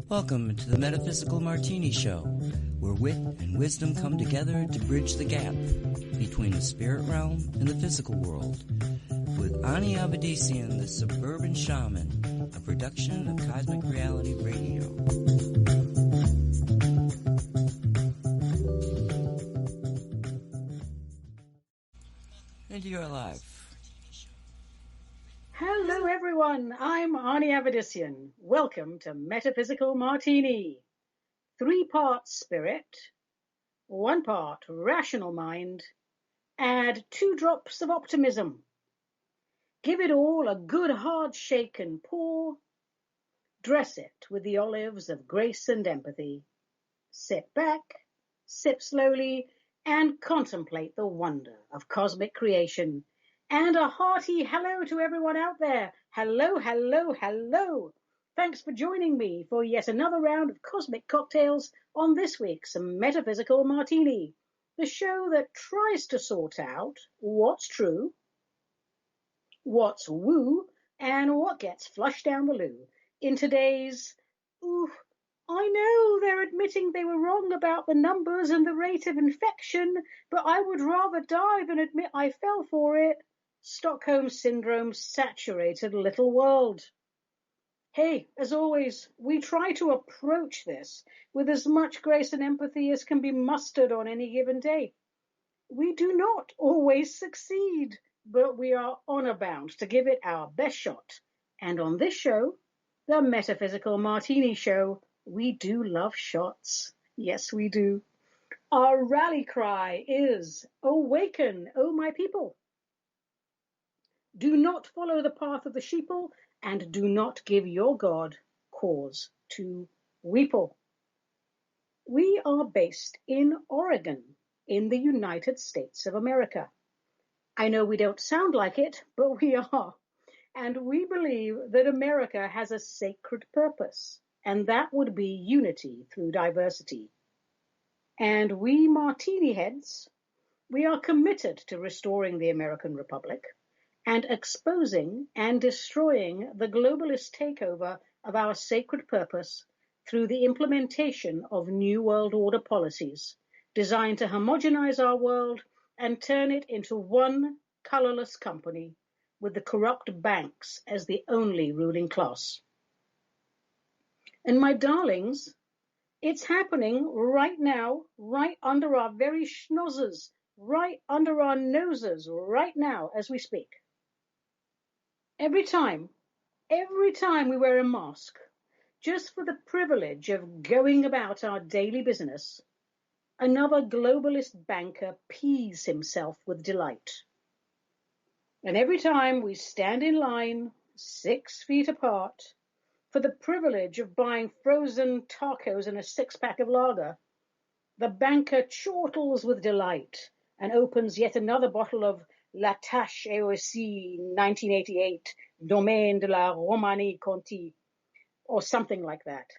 Welcome to the Metaphysical Martini Show, where wit and wisdom come together to bridge the gap between the spirit realm and the physical world. With Ani Avedissian, the Suburban Shaman, a production of Cosmic Reality Radio. And you're alive. Hello everyone, I'm Ani Avedissian. Welcome to Metaphysical Martini. 3 parts spirit, 1 part rational mind, add 2 drops of optimism. Give it all a good hard shake and pour. Dress it with the olives of grace and empathy. Sit back, sip slowly, and contemplate the wonder of cosmic creation. And a hearty hello to everyone out there. Hello, hello, hello. Thanks for joining me for yet another round of cosmic cocktails on this week's Metaphysical Martini, the show that tries to sort out what's true, what's woo, and what gets flushed down the loo in today's, I know they're admitting they were wrong about the numbers and the rate of infection, but I would rather die than admit I fell for it. Stockholm Syndrome saturated little world. Hey, as always, we try to approach this with as much grace and empathy as can be mustered on any given day. We do not always succeed, but we are honor bound to give it our best shot. And on this show, the Metaphysical Martini Show, we do love shots. Yes, we do. Our rally cry is, "Awaken, O my people." Do not follow the path of the sheeple, and do not give your God cause to weeple. We are based in Oregon, in the United States of America. I know we don't sound like it, but we are. And we believe that America has a sacred purpose, and that would be unity through diversity. And we Martini heads, we are committed to restoring the American Republic and exposing and destroying the globalist takeover of our sacred purpose through the implementation of New World Order policies designed to homogenize our world and turn it into one colorless company with the corrupt banks as the only ruling class. And my darlings, it's happening right now, right under our very schnozzers, right under our noses, right now as we speak. Every time we wear a mask, just for the privilege of going about our daily business, another globalist banker pees himself with delight. And every time we stand in line, 6 feet apart, for the privilege of buying frozen tacos and a 6-pack of lager, the banker chortles with delight and opens yet another bottle of La Tâche AOC 1988, Domaine de la Romani Conti, or something like that.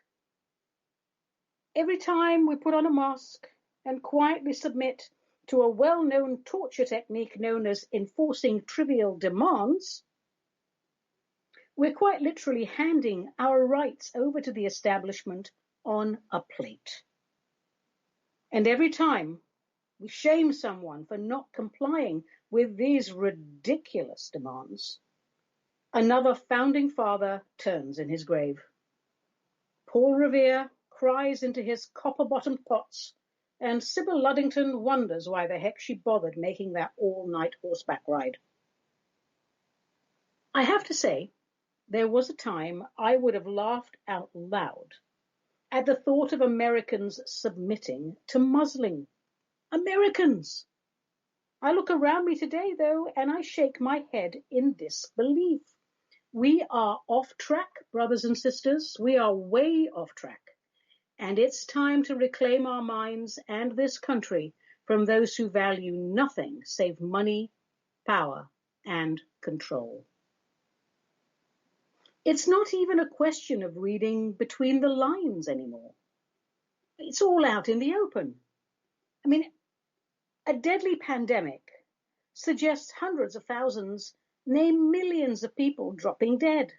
Every time we put on a mask and quietly submit to a well-known torture technique known as enforcing trivial demands, we're quite literally handing our rights over to the establishment on a plate. And every time we shame someone for not complying with these ridiculous demands, another founding father turns in his grave. Paul Revere cries into his copper-bottomed pots, and Sybil Luddington wonders why the heck she bothered making that all-night horseback ride. I have to say, there was a time I would have laughed out loud at the thought of Americans submitting to muzzling. Americans! I look around me today, though, and I shake my head in disbelief. We are off track, brothers and sisters. We are way off track. And it's time to reclaim our minds and this country from those who value nothing save money, power, and control. It's not even a question of reading between the lines anymore. It's all out in the open. I mean, a deadly pandemic suggests hundreds of thousands Name millions of people dropping dead.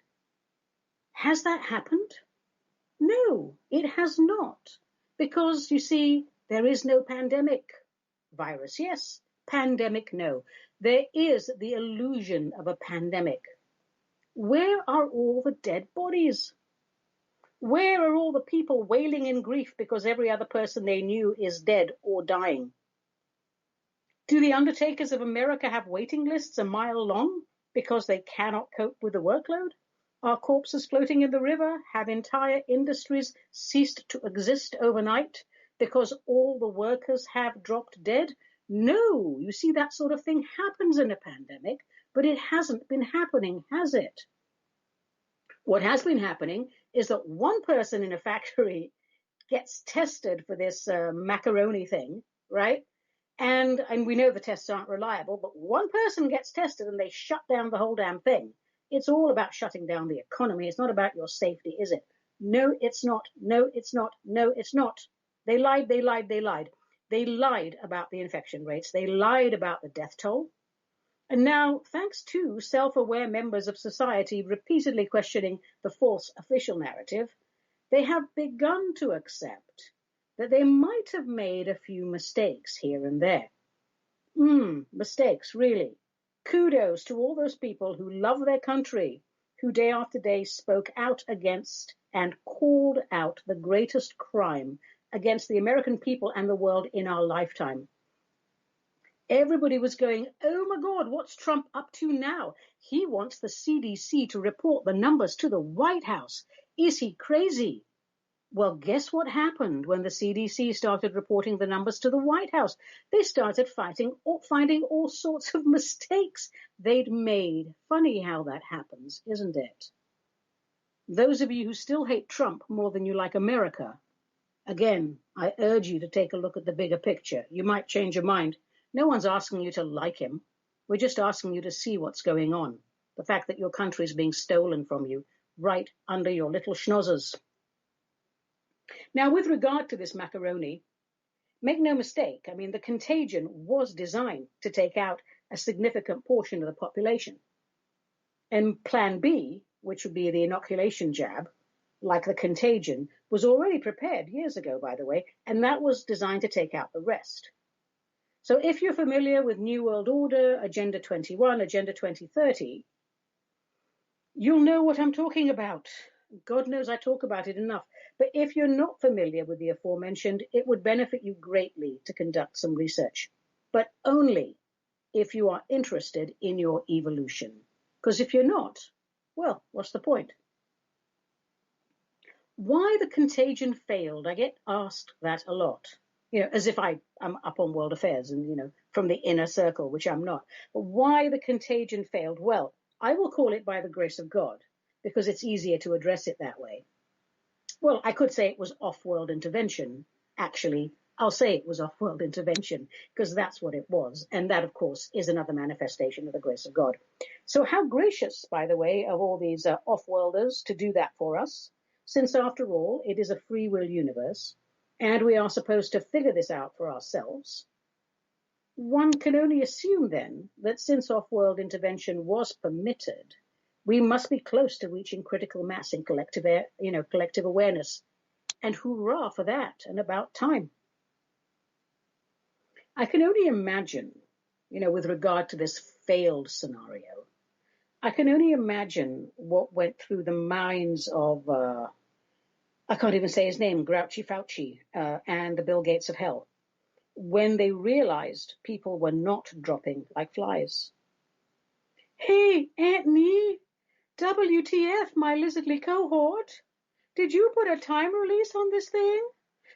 Has that happened? No, it has not. Because, you see, there is no pandemic. Virus, yes. Pandemic, no. There is the illusion of a pandemic. Where are all the dead bodies? Where are all the people wailing in grief because every other person they knew is dead or dying? Do the undertakers of America have waiting lists a mile long because they cannot cope with the workload? Are corpses floating in the river? Have entire industries ceased to exist overnight because all the workers have dropped dead? No, you see, that sort of thing happens in a pandemic, but it hasn't been happening, has it? What has been happening is that one person in a factory gets tested for this macaroni thing, right? And we know the tests aren't reliable, but one person gets tested and they shut down the whole damn thing. It's all about shutting down the economy. It's not about your safety, is it? No, it's not. No, it's not. No, it's not. They lied, they lied, they lied. They lied about the infection rates. They lied about the death toll. And now, thanks to self-aware members of society repeatedly questioning the false official narrative, they have begun to accept that they might have made a few mistakes here and there. Mistakes, really. Kudos to all those people who love their country, who day after day spoke out against and called out the greatest crime against the American people and the world in our lifetime. Everybody was going, oh my God, what's Trump up to now? He wants the CDC to report the numbers to the White House. Is he crazy? Well, guess what happened when the CDC started reporting the numbers to the White House? They started finding all sorts of mistakes they'd made. Funny how that happens, isn't it? Those of you who still hate Trump more than you like America, again, I urge you to take a look at the bigger picture. You might change your mind. No one's asking you to like him. We're just asking you to see what's going on. The fact that your country is being stolen from you right under your little schnozzers. Now, with regard to this macaroni, make no mistake, I mean, the contagion was designed to take out a significant portion of the population. And Plan B, which would be the inoculation jab, like the contagion, was already prepared years ago, by the way, and that was designed to take out the rest. So if you're familiar with New World Order, Agenda 21, Agenda 2030, you'll know what I'm talking about. God knows I talk about it enough. But if you're not familiar with the aforementioned, it would benefit you greatly to conduct some research. But only if you are interested in your evolution. Because if you're not, well, what's the point? Why the contagion failed, I get asked that a lot. As if I'm up on world affairs and, from the inner circle, which I'm not. But why the contagion failed? Well, I will call it by the grace of God, because it's easier to address it that way. Well, I could say it was off-world intervention. Actually, I'll say it was off-world intervention, because that's what it was. And that, of course, is another manifestation of the grace of God. So how gracious, by the way, of all these off-worlders to do that for us, since, after all, it is a free will universe, and we are supposed to figure this out for ourselves. One can only assume, then, that since off-world intervention was permitted, we must be close to reaching critical mass in collective awareness. And hurrah for that, and about time. I can only imagine, with regard to this failed scenario, I can only imagine what went through the minds of, I can't even say his name, Grouchy Fauci, and the Bill Gates of hell, when they realized people were not dropping like flies. Hey, Anthony, WTF, my lizardly cohort. Did you put a time release on this thing?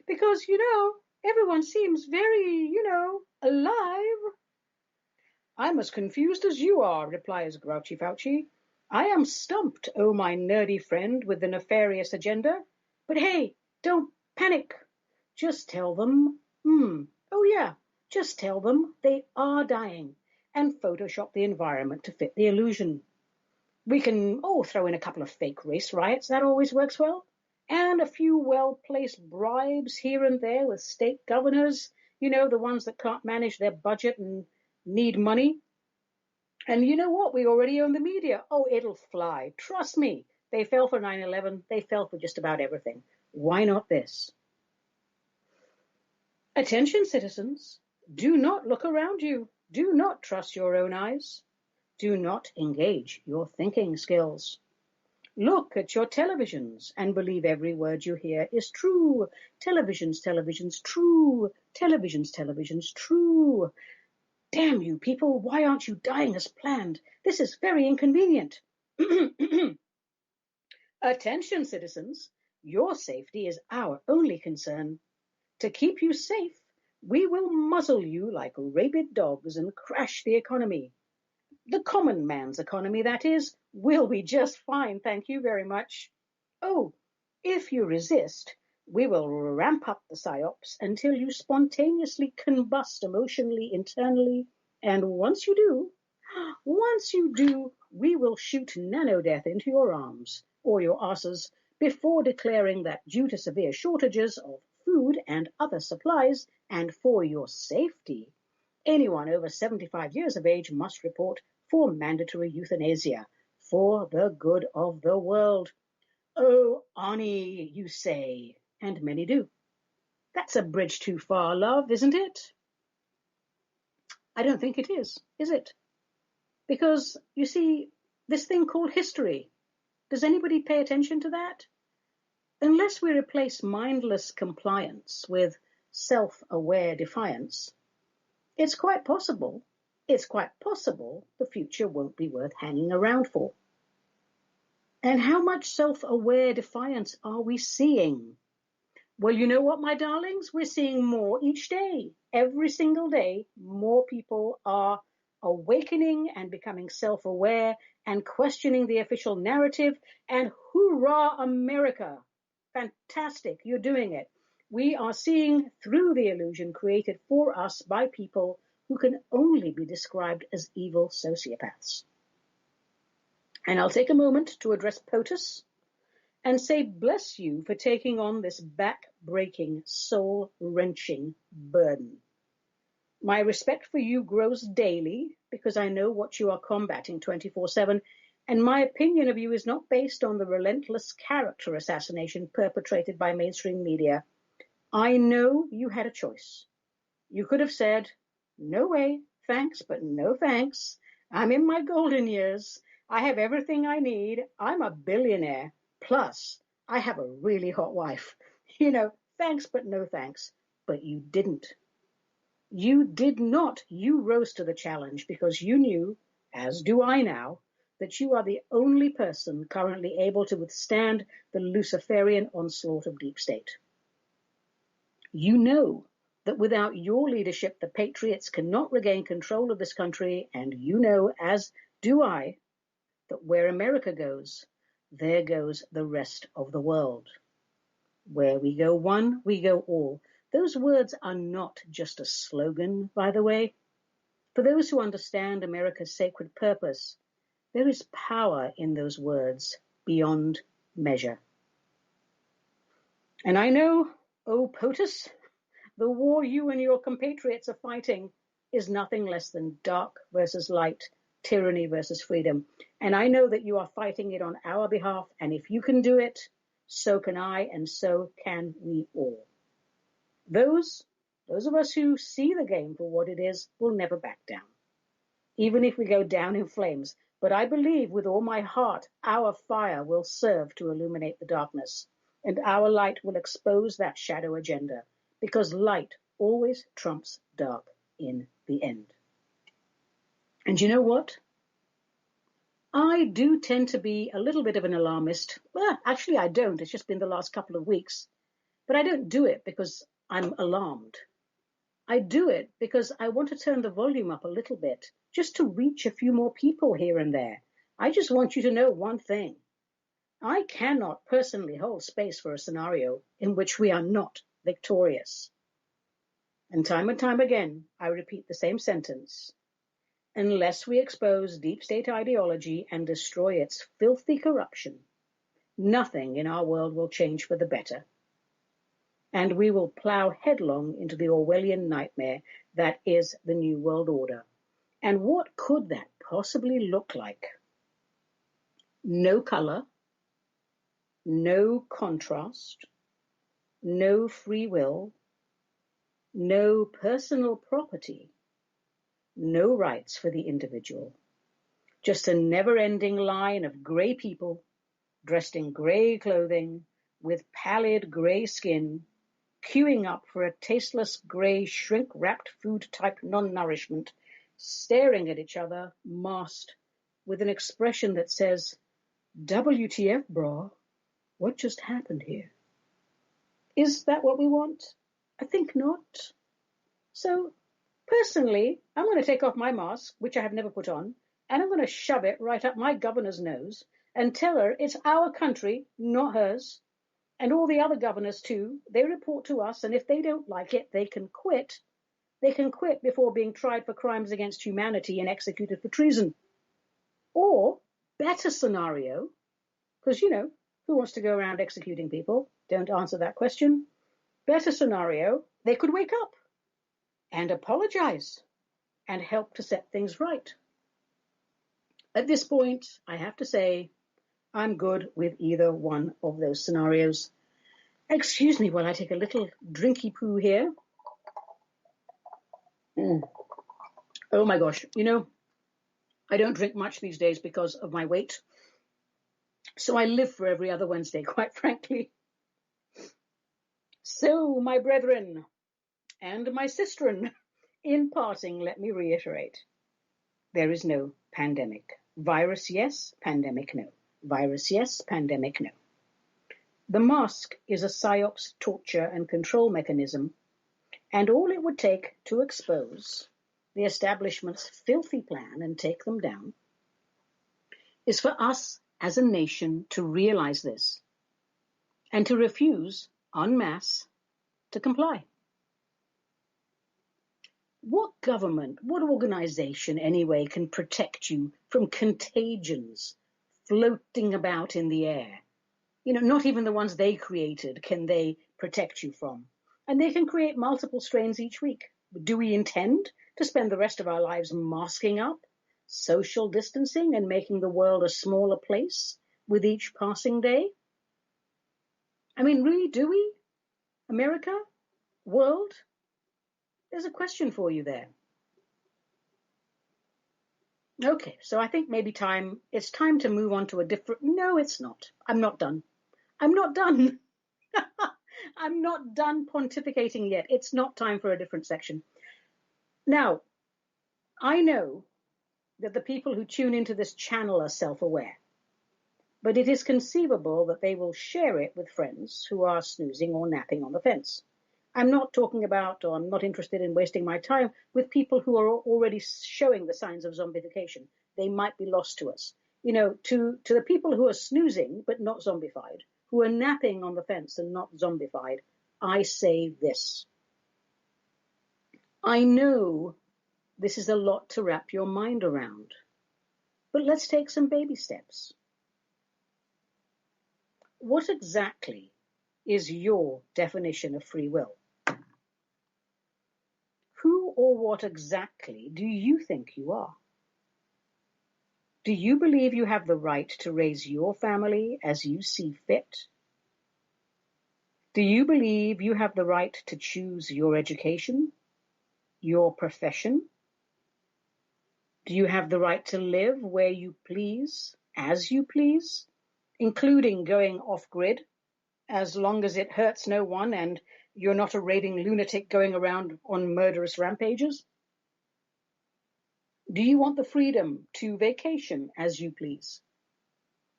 Because, everyone seems very, alive. I'm as confused as you are, replies Grouchy Fauci. I am stumped, oh my nerdy friend with the nefarious agenda. But hey, don't panic. Just tell them, just tell them they are dying and Photoshop the environment to fit the illusion. We can throw in a couple of fake race riots. That always works well. And a few well-placed bribes here and there with state governors, the ones that can't manage their budget and need money. And you know what? We already own the media. Oh, it'll fly. Trust me. They fell for 9/11. They fell for just about everything. Why not this? Attention, citizens. Do not look around you. Do not trust your own eyes. Do not engage your thinking skills. Look at your televisions and believe every word you hear is true. Televisions, true. Televisions, true. Damn you people, why aren't you dying as planned? This is very inconvenient. Attention, citizens. Your safety is our only concern. To keep you safe, we will muzzle you like rabid dogs and crash the economy. The common man's economy, that is, will be just fine, thank you very much. Oh, if you resist, we will ramp up the psyops until you spontaneously combust emotionally, internally, and once you do, we will shoot nano-death into your arms or your asses before declaring that due to severe shortages of food and other supplies, and for your safety, anyone over 75 years of age must report for mandatory euthanasia for the good of the world. Oh, Ani, you say, and many do. That's a bridge too far, love, isn't it? I don't think it is it? Because, you see, this thing called history, does anybody pay attention to that? Unless we replace mindless compliance with self-aware defiance, it's quite possible the future won't be worth hanging around for. And how much self-aware defiance are we seeing? Well, you know what, my darlings? We're seeing more each day. Every single day, more people are awakening and becoming self-aware and questioning the official narrative. And hoorah, America! Fantastic, you're doing it. We are seeing through the illusion created for us by people who can only be described as evil sociopaths. And I'll take a moment to address POTUS and say bless you for taking on this back-breaking, soul-wrenching burden. My respect for you grows daily because I know what you are combating 24/7, and my opinion of you is not based on the relentless character assassination perpetrated by mainstream media. I know you had a choice. You could have said, no way, thanks, but no thanks. I'm in my golden years. I have everything I need. I'm a billionaire. Plus, I have a really hot wife. Thanks, but no thanks. But you didn't. You did not. You rose to the challenge because you knew, as do I now, that you are the only person currently able to withstand the Luciferian onslaught of deep state. You know that without your leadership, the patriots cannot regain control of this country, and you know, as do I, that where America goes, there goes the rest of the world. Where we go one, we go all. Those words are not just a slogan, by the way. For those who understand America's sacred purpose, there is power in those words beyond measure. And I know, oh POTUS, the war you and your compatriots are fighting is nothing less than dark versus light, tyranny versus freedom. And I know that you are fighting it on our behalf, and if you can do it, so can I, and so can we all. Those of us who see the game for what it is will never back down, even if we go down in flames. But I believe with all my heart our fire will serve to illuminate the darkness, and our light will expose that shadow agenda, because light always trumps dark in the end. And you know what? I do tend to be a little bit of an alarmist. Well, actually I don't. It's just been the last couple of weeks. But I don't do it because I'm alarmed. I do it because I want to turn the volume up a little bit, just to reach a few more people here and there. I just want you to know one thing. I cannot personally hold space for a scenario in which we are not victorious. And time again, I repeat the same sentence. Unless we expose deep state ideology and destroy its filthy corruption, nothing in our world will change for the better. And we will plow headlong into the Orwellian nightmare that is the New World Order. And what could that possibly look like? No color, no contrast, no free will, no personal property, no rights for the individual. Just a never-ending line of grey people dressed in grey clothing with pallid grey skin, queuing up for a tasteless grey shrink-wrapped food-type non-nourishment, staring at each other, masked, with an expression that says, WTF, brah, what just happened here? Is that what we want? I think not. So, personally, I'm going to take off my mask, which I have never put on, and I'm going to shove it right up my governor's nose and tell her it's our country, not hers. And all the other governors too, they report to us, and if they don't like it, they can quit. They can quit before being tried for crimes against humanity and executed for treason. Or, better scenario, because, who wants to go around executing people? Don't answer that question. Better scenario, they could wake up and apologize and help to set things right. At this point, I have to say, I'm good with either one of those scenarios. Excuse me while I take a little drinky poo here. Oh my gosh, I don't drink much these days because of my weight. So I live for every other Wednesday, quite frankly. So, my brethren and my sisterin, in parting, let me reiterate, there is no pandemic. Virus, yes. Pandemic, no. Virus, yes. Pandemic, no. The mask is a psyops torture and control mechanism, and all it would take to expose the establishment's filthy plan and take them down is for us as a nation to realize this and to refuse en masse to comply. What government, what organization anyway can protect you from contagions floating about in the air? Not even the ones they created can they protect you from. And they can create multiple strains each week. Do we intend to spend the rest of our lives masking up, social distancing, and making the world a smaller place with each passing day? I mean, really, do we? America? World? There's a question for you there. Okay, so I think maybe it's time to move on to a different... No, it's not. I'm not done. I'm not done. I'm not done pontificating yet. It's not time for a different section. Now, I know that the people who tune into this channel are self-aware, but it is conceivable that they will share it with friends who are snoozing or napping on the fence. I'm not talking about, or I'm not interested in wasting my time with people who are already showing the signs of zombification. They might be lost to us. To the people who are snoozing but not zombified, who are napping on the fence and not zombified, I say this. I know this is a lot to wrap your mind around, but let's take some baby steps. What exactly is your definition of free will? Who or what exactly do you think you are? Do you believe you have the right to raise your family as you see fit? Do you believe you have the right to choose your education, your profession? Do you have the right to live where you please, as you please, including going off-grid, as long as it hurts no one and you're not a raving lunatic going around on murderous rampages? Do you want the freedom to vacation as you please,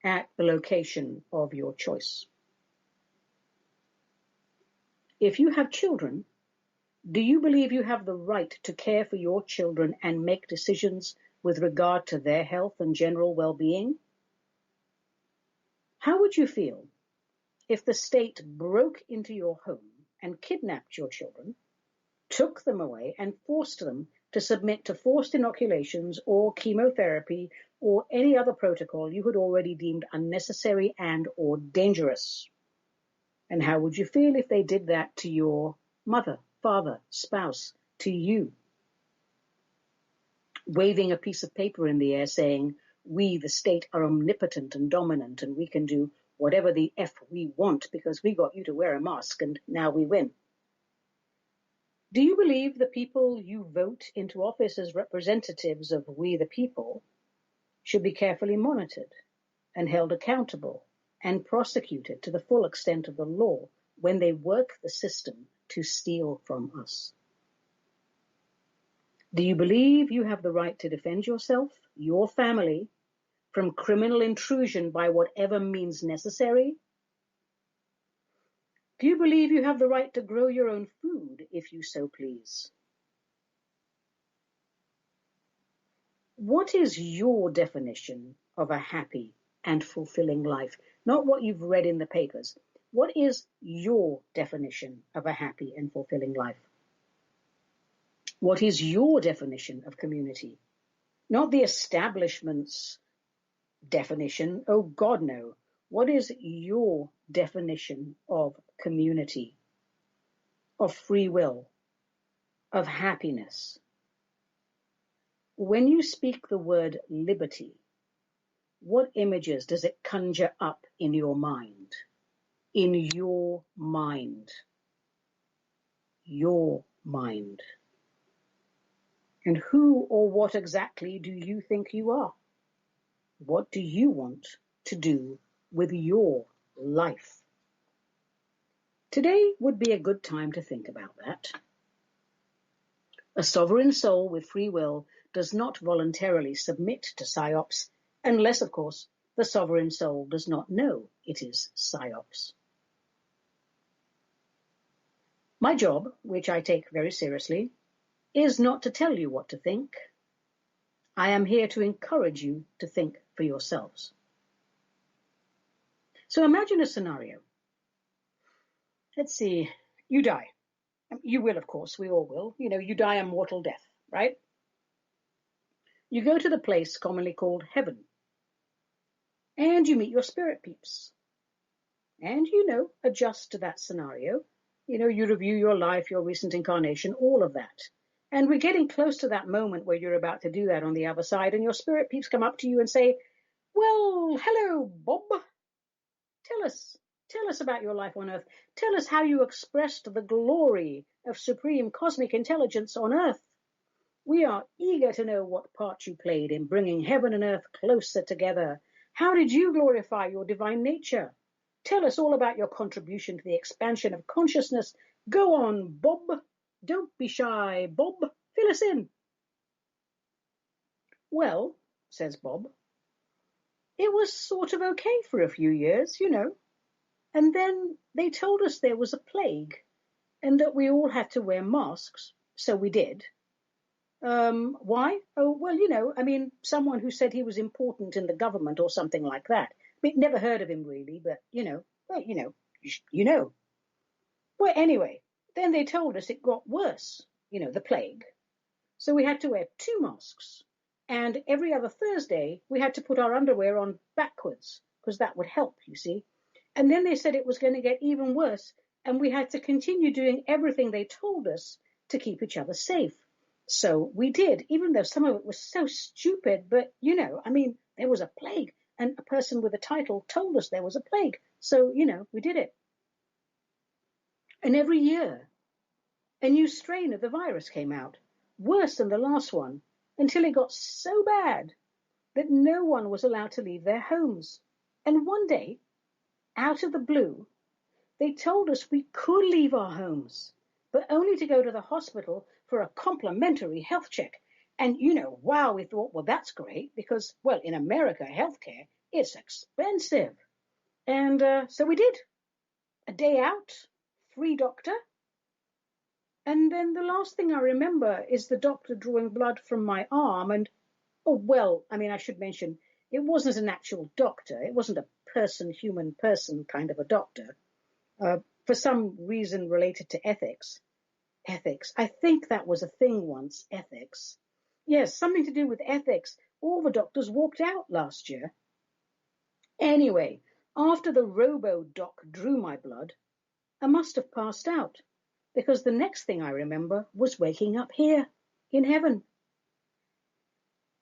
at the location of your choice? If you have children, do you believe you have the right to care for your children and make decisions with regard to their health and general well-being? How would you feel if the state broke into your home and kidnapped your children, took them away, and forced them to submit to forced inoculations or chemotherapy or any other protocol you had already deemed unnecessary and or dangerous? And how would you feel if they did that to your mother, father, spouse, to you? waving a piece of paper in the air saying, "We, the state, are omnipotent and dominant, and we can do whatever the F we want because we got you to wear a mask and now we win." Do you believe the people you vote into office as representatives of we the people should be carefully monitored and held accountable and prosecuted to the full extent of the law when they work the system to steal from us? Do you believe you have the right to defend yourself, your family, from criminal intrusion by whatever means necessary? Do you believe you have the right to grow your own food if you so please? What is your definition of a happy and fulfilling life? Not what you've read in the papers. What is your definition of a happy and fulfilling life? What is your definition of community? Not the establishment's definition. Oh God, no. What is your definition of community, of free will, of happiness? When you speak the word liberty, what images does it conjure up in your mind? In your mind. Your mind. And who or what exactly do you think you are? What do you want to do with your life? Today would be a good time to think about that. A sovereign soul with free will does not voluntarily submit to psyops, unless, of course, the sovereign soul does not know it is psyops. My job, which I take very seriously, is not to tell you what to think. I am here to encourage you to think for yourselves. So imagine a scenario. Let's see, you die. You will, of course, we all will. You know, you die a mortal death, right? You go to the place commonly called heaven, and you meet your spirit peeps. And, adjust to that scenario. You review your life, your recent incarnation, all of that. And we're getting close to that moment where you're about to do that on the other side, and your spirit peeps come up to you and say, "Well, hello, Bob. Tell us about your life on Earth. Tell us how you expressed the glory of supreme cosmic intelligence on Earth. We are eager to know what part you played in bringing heaven and earth closer together. How did you glorify your divine nature? Tell us all about your contribution to the expansion of consciousness. Go on, Bob. Don't be shy, Bob. Fill us in." "Well," says Bob, "it was sort of okay for a few years, And then they told us there was a plague and that we all had to wear masks, so we did. Why? Oh, well, someone who said he was important in the government or something like that. Never heard of him really, but, Well, anyway, then they told us it got worse, the plague. So we had to wear 2 masks. And every other Thursday, we had to put our underwear on backwards, because that would help, you see. And then they said it was going to get even worse, and we had to continue doing everything they told us to keep each other safe. So we did, even though some of it was so stupid, but, there was a plague, and a person with a title told us there was a plague. So, we did it. And every year, a new strain of the virus came out, worse than the last one, until it got so bad that no one was allowed to leave their homes. And one day, out of the blue, they told us we could leave our homes, but only to go to the hospital for a complimentary health check. And, wow, we thought, well, that's great because, well, in America, healthcare, it's expensive. And so we did. A day out, free doctor. And then the last thing I remember is the doctor drawing blood from my arm. And, I should mention, it wasn't an actual doctor. It wasn't a human person kind of a doctor. For some reason related to ethics. Ethics. I think that was a thing once, ethics. Yes, something to do with ethics. All the doctors walked out last year. Anyway, after the robo-doc drew my blood, I must have passed out, because the next thing I remember was waking up here, in heaven.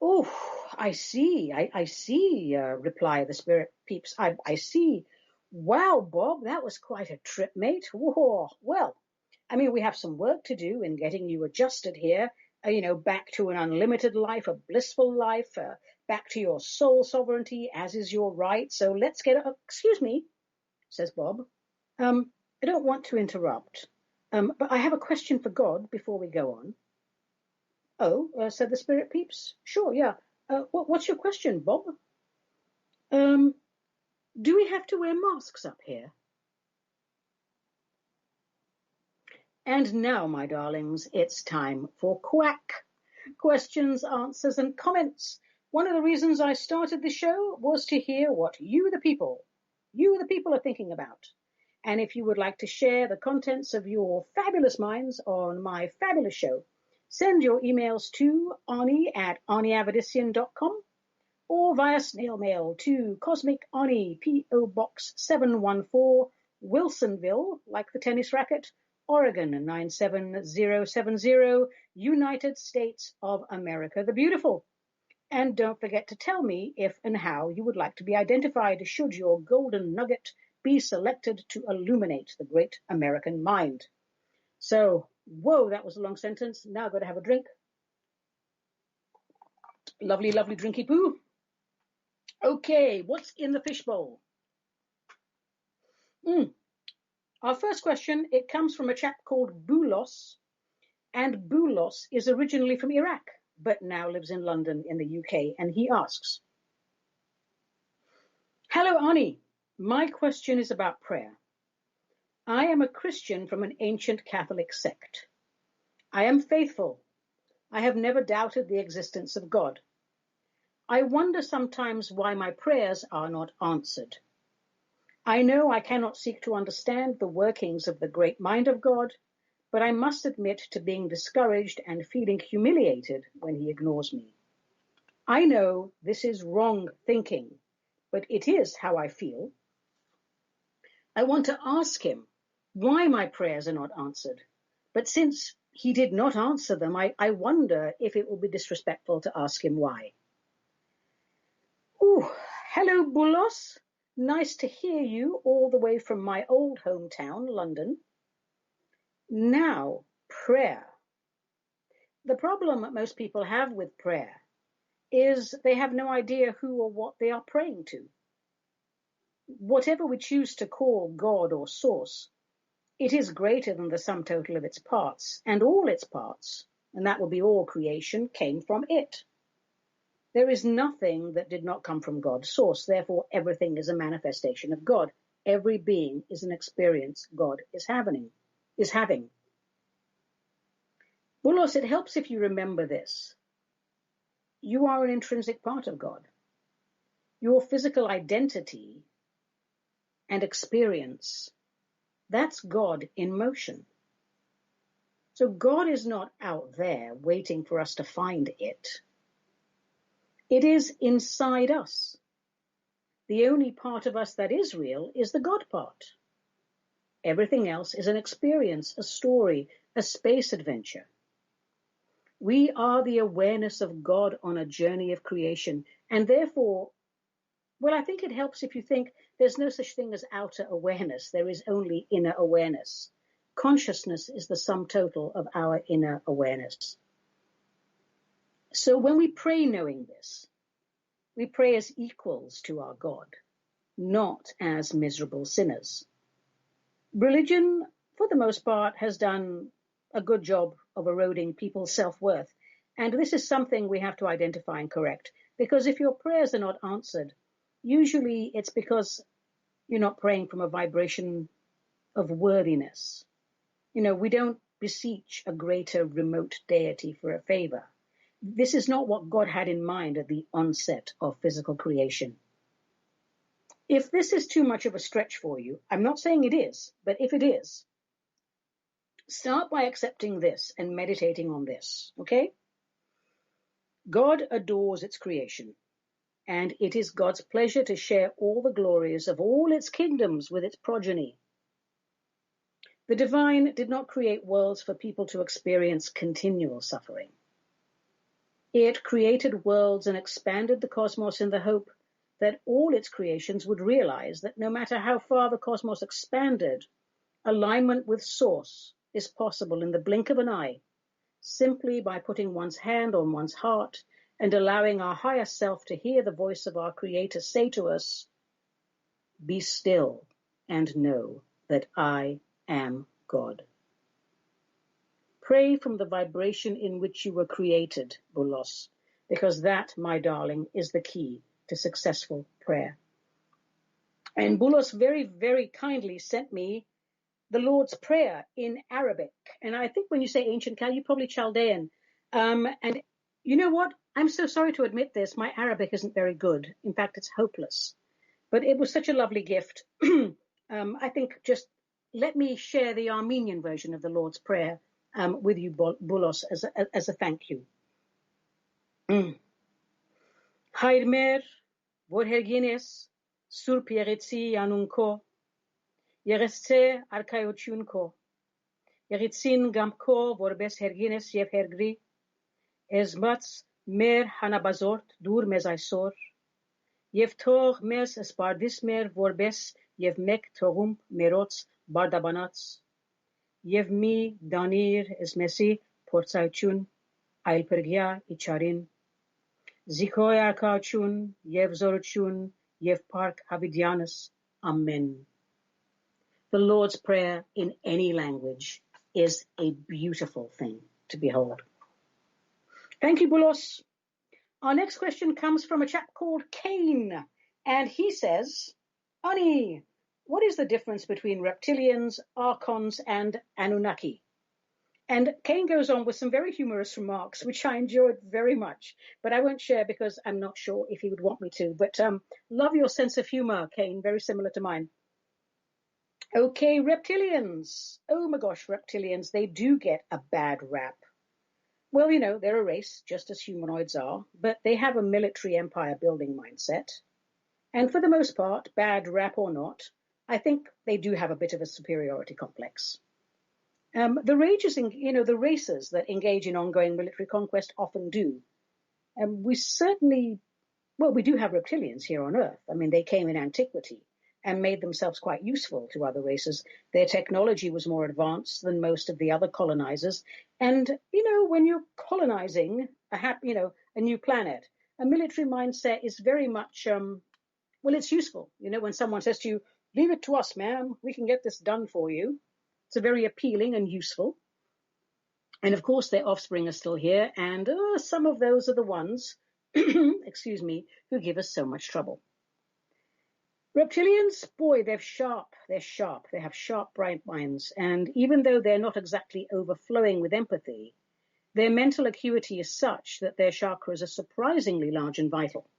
Oh, I see. I see, reply the spirit peeps. I see. Wow, Bob, that was quite a trip, mate. Whoa. Well, I mean, we have some work to do in getting you adjusted here, back to an unlimited life, a blissful life, back to your soul sovereignty, as is your right. So let's excuse me, says Bob. I don't want to interrupt, but I have a question for God before we go on. Oh, said the spirit peeps. Sure, yeah. What's your question, Bob? Do we have to wear masks up here? And now, my darlings, it's time for Quack. Questions, answers, and comments. One of the reasons I started the show was to hear what you, the people, are thinking about. And if you would like to share the contents of your fabulous minds on my fabulous show, send your emails to ani@aniavedissian.com or via snail mail to Cosmic Ani, P.O. Box 714, Wilsonville, like the tennis racket, Oregon 97070, United States of America the Beautiful. And don't forget to tell me if and how you would like to be identified should your golden nugget be selected to illuminate the great American mind. So, whoa, that was a long sentence. Now I've got to have a drink. Lovely, lovely drinky poo. Okay, what's in the fishbowl? Our first question, it comes from a chap called Boulos, and Boulos is originally from Iraq, but now lives in London in the UK, and he asks, Hello, Ani. My question is about prayer. I am a Christian from an ancient Catholic sect. I am faithful. I have never doubted the existence of God. I wonder sometimes why my prayers are not answered. I know I cannot seek to understand the workings of the great mind of God, but I must admit to being discouraged and feeling humiliated when he ignores me. I know this is wrong thinking, but it is how I feel. I want to ask him why my prayers are not answered, but since he did not answer them, I wonder if it will be disrespectful to ask him why. Ooh, hello, Boulos. Nice to hear you all the way from my old hometown, London. Now, prayer. The problem most people have with prayer is they have no idea who or what they are praying to. Whatever we choose to call God or source, it is greater than the sum total of its parts, and all its parts, and that will be all creation, came from it. There is nothing that did not come from God's source. Therefore, everything is a manifestation of God. Every being is an experience God is having. Boulos, it helps if you remember this. You are an intrinsic part of God. Your physical identity and experience, that's God in motion. So God is not out there waiting for us to find it. It is inside us. The only part of us that is real is the God part. Everything else is an experience, a story, a space adventure. We are the awareness of God on a journey of creation, and therefore, well, I think it helps if you think there's no such thing as outer awareness. There is only inner awareness. Consciousness is the sum total of our inner awareness. So when we pray knowing this, we pray as equals to our God, not as miserable sinners. Religion, for the most part, has done a good job of eroding people's self-worth. And this is something we have to identify and correct. Because if your prayers are not answered, usually it's because you're not praying from a vibration of worthiness. We don't beseech a greater remote deity for a favor. This is not what God had in mind at the onset of physical creation. If this is too much of a stretch for you, I'm not saying it is, but if it is, start by accepting this and meditating on this, okay? God adores its creation, and it is God's pleasure to share all the glories of all its kingdoms with its progeny. The divine did not create worlds for people to experience continual suffering. It created worlds and expanded the cosmos in the hope that all its creations would realize that no matter how far the cosmos expanded, alignment with Source is possible in the blink of an eye, simply by putting one's hand on one's heart and allowing our higher self to hear the voice of our Creator say to us, "Be still and know that I am God." Pray from the vibration in which you were created, Bulos, because that, my darling, is the key to successful prayer. And Bulos very, very kindly sent me the Lord's Prayer in Arabic. And I think when you say ancient Cal, you're probably Chaldean. And you know what? I'm so sorry to admit this. My Arabic isn't very good. In fact, it's hopeless. But it was such a lovely gift. I think just let me share the Armenian version of the Lord's Prayer with you, Bulos, as a thank you. Հայր մեր, որ հերգին ես, Սուրբ Եղեցի անուն քո, Եղեցցե արքայություն քո, Եղեցին գամ քո, որպես հերգին ես եւ հերգրի, Էզմած մեր հանաբազորդ դուր մեզ այսօր, Եվ թող մեզ սպարդիս մեր որպես եւ մեկ թողում մերոց բարդաբանած, Եվ մի դանիր էսմեսի փորձայություն այլ պրգյա իչարին, Զիքոյ արքայություն եւ զորություն եւ Park Havidianus. Amen. The Lord's Prayer in any language is a beautiful thing to behold. Thank you, Bulos. Our next question comes from a chap called Cain, and he says, Ani, what is the difference between reptilians, archons, and Anunnaki? And Cain goes on with some very humorous remarks, which I enjoyed very much, but I won't share because I'm not sure if he would want me to. But love your sense of humor, Cain, very similar to mine. Okay, reptilians. Oh my gosh, reptilians, they do get a bad rap. Well, you know, they're a race, just as humanoids are, but they have a military empire building mindset. And for the most part, bad rap or not, I think they do have a bit of a superiority complex. The races that engage in ongoing military conquest often do. We do have reptilians here on Earth. I mean, they came in antiquity and made themselves quite useful to other races. Their technology was more advanced than most of the other colonizers. And, you know, when you're colonizing a new planet, a military mindset is very much, it's useful. You know, when someone says to you, leave it to us, ma'am, we can get this done for you. It's very appealing and useful. And of course, their offspring are still here. And some of those are the ones, excuse me, who give us so much trouble. Reptilians, boy, they're sharp. They have sharp, bright minds. And even though they're not exactly overflowing with empathy, their mental acuity is such that their chakras are surprisingly large and vital.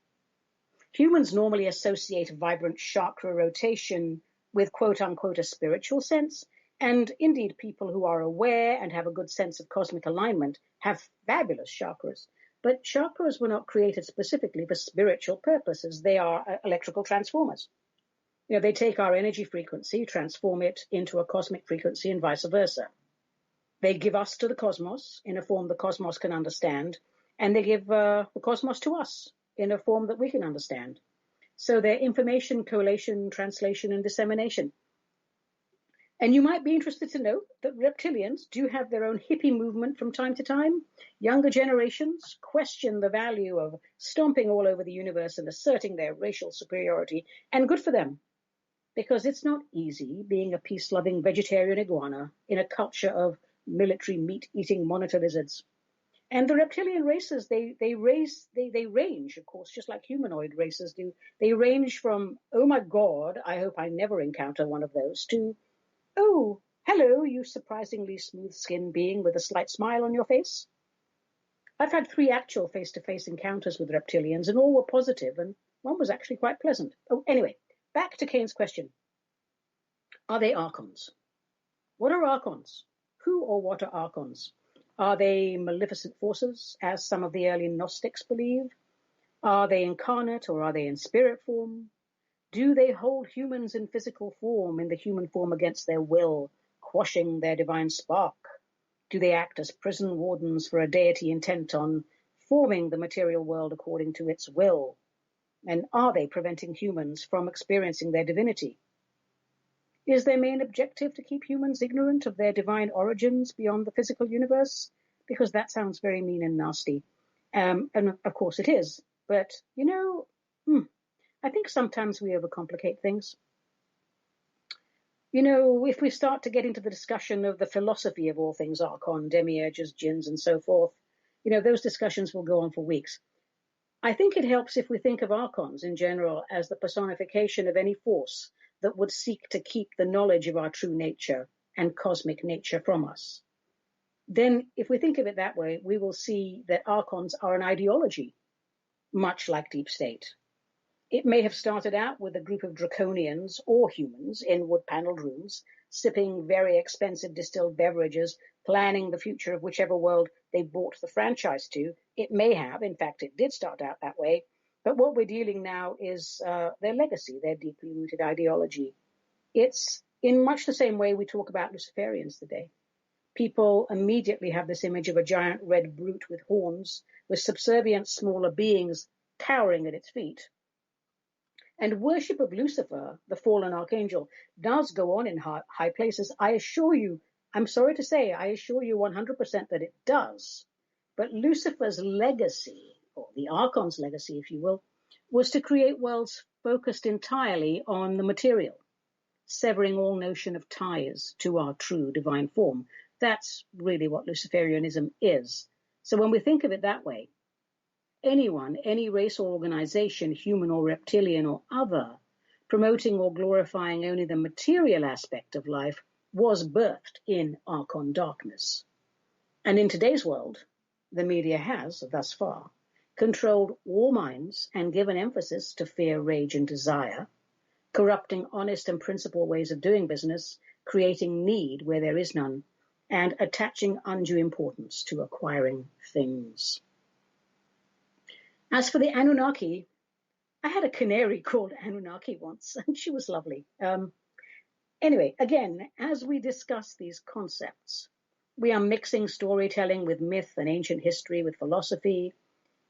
Humans normally associate vibrant chakra rotation with quote-unquote a spiritual sense. And indeed, people who are aware and have a good sense of cosmic alignment have fabulous chakras. But chakras were not created specifically for spiritual purposes. They are electrical transformers. You know, they take our energy frequency, transform it into a cosmic frequency, and vice versa. They give us to the cosmos in a form the cosmos can understand, and they give the cosmos to us in a form that we can understand. So they're information, collation, translation, and dissemination. And you might be interested to know that reptilians do have their own hippie movement from time to time. Younger generations question the value of stomping all over the universe and asserting their racial superiority, and good for them, because it's not easy being a peace-loving vegetarian iguana in a culture of military meat-eating monitor lizards. And the reptilian races, they range, of course, just like humanoid races do. They range from, oh my God, I hope I never encounter one of those, to, oh, hello, you surprisingly smooth-skinned being with a slight smile on your face. I've had 3 actual face-to-face encounters with reptilians, and all were positive, and one was actually quite pleasant. Oh, anyway, back to Cain's question. Are they archons? What are archons? Who or what are archons? Are they maleficent forces, as some of the early Gnostics believe? Are they incarnate, or are they in spirit form? Do they hold humans in physical form, in the human form against their will, quashing their divine spark? Do they act as prison wardens for a deity intent on forming the material world according to its will? And are they preventing humans from experiencing their divinity? Is their main objective to keep humans ignorant of their divine origins beyond the physical universe? Because that sounds very mean and nasty. And of course it is. But, I think sometimes we overcomplicate things. If we start to get into the discussion of the philosophy of all things archon, demiurges, jinns, and so forth, those discussions will go on for weeks. I think it helps if we think of archons in general as the personification of any force that would seek to keep the knowledge of our true nature and cosmic nature from us. Then, if we think of it that way, we will see that archons are an ideology, much like deep state. It may have started out with a group of draconians or humans in wood-paneled rooms, sipping very expensive distilled beverages, planning the future of whichever world they bought the franchise to. It may have, in fact, it did start out that way, but what we're dealing now is their legacy, their deeply rooted ideology. It's in much the same way we talk about Luciferians today. People immediately have this image of a giant red brute with horns, with subservient smaller beings cowering at its feet. And worship of Lucifer, the fallen archangel, does go on in high places. I assure you, I'm sorry to say, I assure you 100% that it does. But Lucifer's legacy, or the Archon's legacy, if you will, was to create worlds focused entirely on the material, severing all notion of ties to our true divine form. That's really what Luciferianism is. So when we think of it that way, anyone, any race or organization, human or reptilian or other, promoting or glorifying only the material aspect of life was birthed in Archon darkness. And in today's world, the media has, thus far, controlled all minds and given emphasis to fear, rage, and desire, corrupting honest and principled ways of doing business, creating need where there is none, and attaching undue importance to acquiring things. As for the Anunnaki, I had a canary called Anunnaki once, and she was lovely. Anyway, again, as we discuss these concepts, we are mixing storytelling with myth and ancient history with philosophy,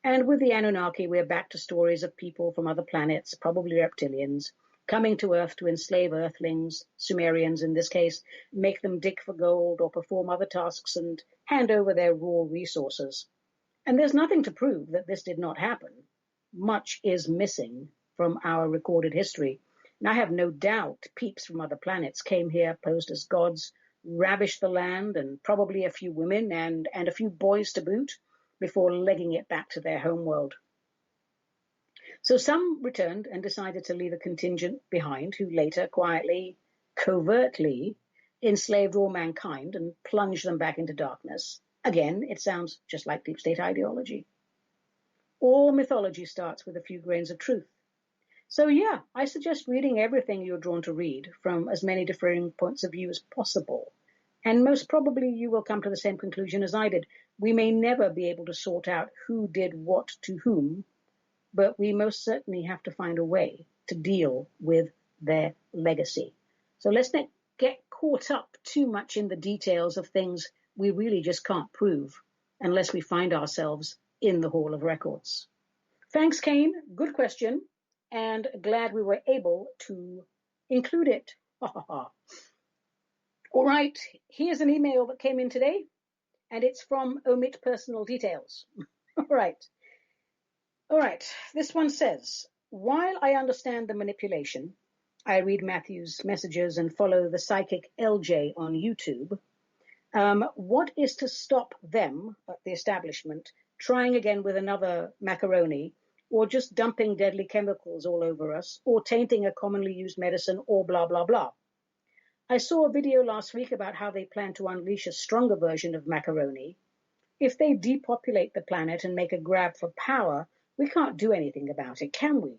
and with the Anunnaki, we're back to stories of people from other planets, probably reptilians, coming to Earth to enslave Earthlings, Sumerians in this case, make them dig for gold or perform other tasks and hand over their raw resources. And there's nothing to prove that this did not happen. Much is missing from our recorded history. And I have no doubt peeps from other planets came here, posed as gods, ravished the land, and probably a few women and a few boys to boot, before legging it back to their homeworld. So some returned and decided to leave a contingent behind who later quietly, covertly, enslaved all mankind and plunged them back into darkness. Again, it sounds just like deep state ideology. All mythology starts with a few grains of truth. So yeah, I suggest reading everything you're drawn to read from as many differing points of view as possible. And most probably you will come to the same conclusion as I did. We may never be able to sort out who did what to whom, but we most certainly have to find a way to deal with their legacy. So let's not get caught up too much in the details of things we really just can't prove unless we find ourselves in the Hall of Records. Thanks, Kane. Good question, and glad we were able to include it. All right, here's an email that came in today, and it's from Omit Personal Details. All right, this one says, while I understand the manipulation, I read Matthew's messages and follow the psychic LJ on YouTube, what is to stop them, the establishment, trying again with another macaroni, or just dumping deadly chemicals all over us, or tainting a commonly used medicine, or blah, blah, blah? I saw a video last week about how they plan to unleash a stronger version of macaroni. If they depopulate the planet and make a grab for power, we can't do anything about it, can we?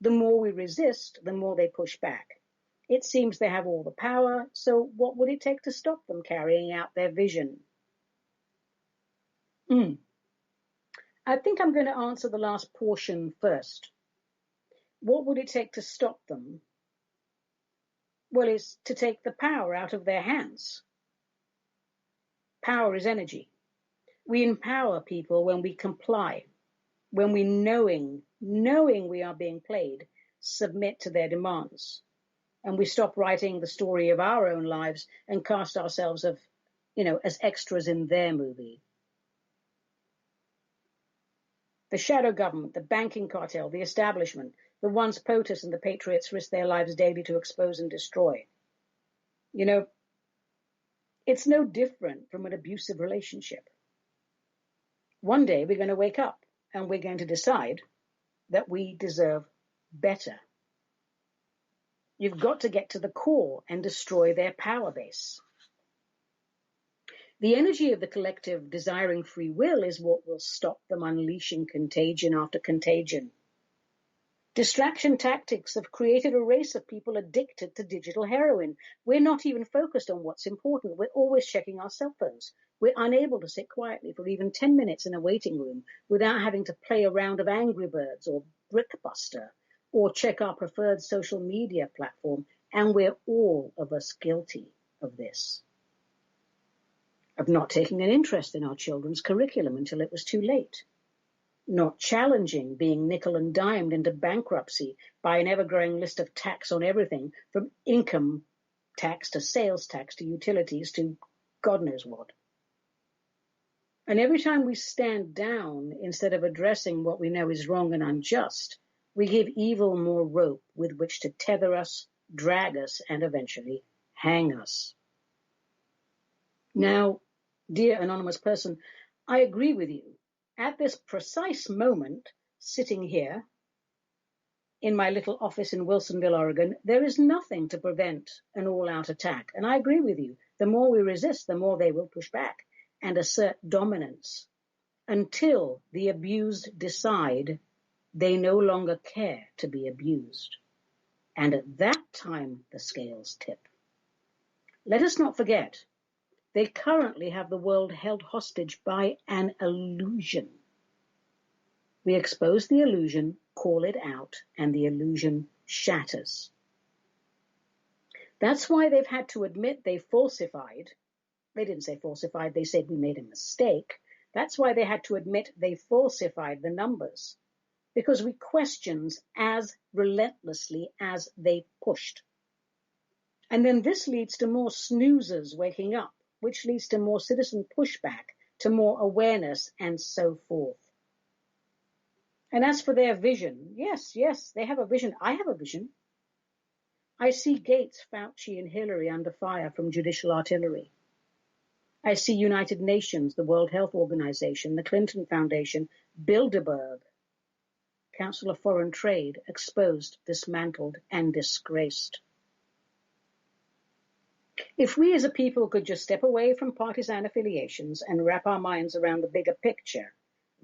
The more we resist, the more they push back. It seems they have all the power, so what would it take to stop them carrying out their vision? I think I'm going to answer the last portion first. What would it take to stop them? Well, it's to take the power out of their hands. Power is energy. We empower people when we comply, when we knowing we are being played, submit to their demands. And we stop writing the story of our own lives and cast ourselves as extras in their movie. The shadow government, the banking cartel, the establishment, the once POTUS and the patriots risk their lives daily to expose and destroy. It's no different from an abusive relationship. One day we're going to wake up and we're going to decide that we deserve better. You've got to get to the core and destroy their power base. The energy of the collective desiring free will is what will stop them unleashing contagion after contagion. Distraction tactics have created a race of people addicted to digital heroin. We're not even focused on what's important. We're always checking our cell phones. We're unable to sit quietly for even 10 minutes in a waiting room without having to play a round of Angry Birds or Brickbuster or check our preferred social media platform. And we're all of us guilty of this. Of not taking an interest in our children's curriculum until it was too late. Not challenging being nickel and dimed into bankruptcy by an ever-growing list of tax on everything, from income tax to sales tax to utilities to God knows what. And every time we stand down instead of addressing what we know is wrong and unjust, we give evil more rope with which to tether us, drag us, and eventually hang us. Now, dear anonymous person, I agree with you. At this precise moment, sitting here in my little office in Wilsonville, Oregon, there is nothing to prevent an all-out attack. And I agree with you. The more we resist, the more they will push back and assert dominance until the abused decide they no longer care to be abused. And at that time, the scales tip. Let us not forget, they currently have the world held hostage by an illusion. We expose the illusion, call it out, and the illusion shatters. That's why they've had to admit they falsified. They didn't say falsified, they said we made a mistake. That's why they had to admit they falsified the numbers, because we questioned as relentlessly as they pushed. And then this leads to more snoozers waking up, which leads to more citizen pushback, to more awareness, and so forth. And as for their vision, yes, they have a vision. I have a vision. I see Gates, Fauci, and Hillary under fire from judicial artillery. I see United Nations, the World Health Organization, the Clinton Foundation, Bilderberg, Council of Foreign Trade, exposed, dismantled, and disgraced. If we as a people could just step away from partisan affiliations and wrap our minds around the bigger picture,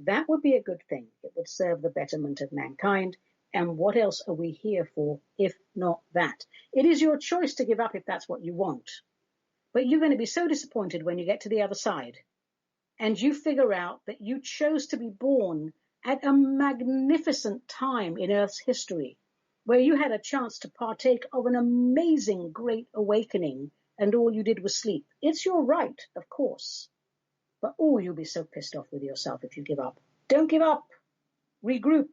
that would be a good thing. It would serve the betterment of mankind. And what else are we here for if not that? It is your choice to give up if that's what you want. But you're going to be so disappointed when you get to the other side and you figure out that you chose to be born at a magnificent time in Earth's history where you had a chance to partake of an amazing great awakening and all you did was sleep. It's your right, of course. But you'll be so pissed off with yourself if you give up. Don't give up. Regroup.